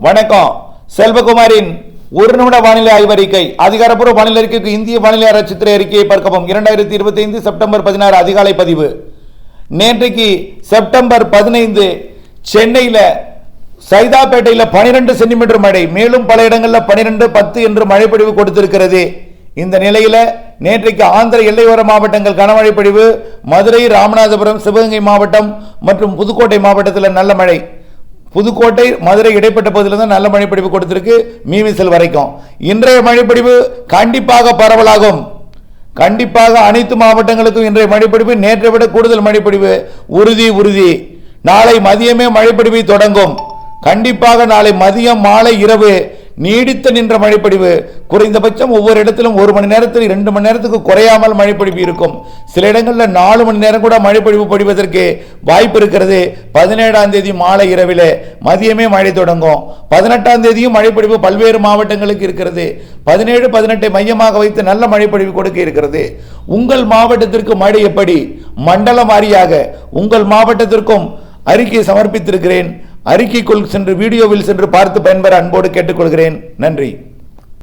வணக்கம். செல்வகுமாரின் ஒரு நிமிட வானிலை ஆய்வறிக்கை. அதிகாரப்பூர்வ வானிலை அறிக்கைக்கு இந்திய வானிலை ஆராய்ச்சித்துறை அறிக்கையை பார்க்கவும். 2025 செப்டம்பர் 16 அதிகாலை பதிவு. நேற்றைக்கு செப்டம்பர் 15 சென்னையில் சைதாப்பேட்டையில் 12 சென்டிமீட்டர் மழை, மேலும் பல இடங்களில் 12, 10 என்று மழைப்பொழிவு கொடுத்திருக்கிறது. இந்த நிலையில் நேற்றைக்கு ஆந்திர எல்லையோர மாவட்டங்கள் கனமழை பொழிவு, மதுரை, ராமநாதபுரம், சிவகங்கை மாவட்டம் மற்றும் புதுக்கோட்டை மாவட்டத்தில் நல்ல மழை. புதுக்கோட்டை, மதுரை இடைப்பட்ட பகுதியில் தான் நல்ல மழைப்பொழிவு கொடுத்திருக்கு, மீமிசல் வரைக்கும். இன்றைய மழைப்பொழிவு கண்டிப்பாக பரவலாகும். கண்டிப்பாக அனைத்து மாவட்டங்களுக்கும் இன்றைய மழைப்பொழிவு நேற்றை விட கூடுதல் மழைப்பொழிவு உறுதி. நாளை மதியமே மழைப்பொழிவை தொடங்கும். கண்டிப்பாக நாளை மதியம், மாலை, இரவு நீடித்த நின்ற மழைப்பொழிவு. குறைந்தபட்சம் ஒவ்வொரு இடத்திலும் 1 மணி நேரத்தில் 2 மணி நேரத்துக்கு குறையாமல் மழைப்பொழிவு இருக்கும். சில இடங்களில் 4 மணி நேரம் கூட மழைப்பொழிவு பொழிவதற்கு வாய்ப்பு இருக்கிறது. 17ஆம் தேதி மாலை இரவில், மதியமே மழை தொடங்கும். 18ஆம் தேதியும் மழைப்பொழிவு பல்வேறு மாவட்டங்களுக்கு இருக்கிறது. 17, 18 மையமாக வைத்து நல்ல மழைப்பொழிவு கொடுக்க இருக்கிறது. உங்கள் மாவட்டத்திற்கு மழை எப்படி, மண்டலம் வாரியாக உங்கள் மாவட்டத்திற்கும் அறிக்கை சமர்ப்பித்திருக்கிறேன். அறிக்கைக்குள் சென்று வீடியோவில் சென்று பார்த்து பயன்பெற அன்போடு கேட்டுக்கொள்கிறேன். நன்றி.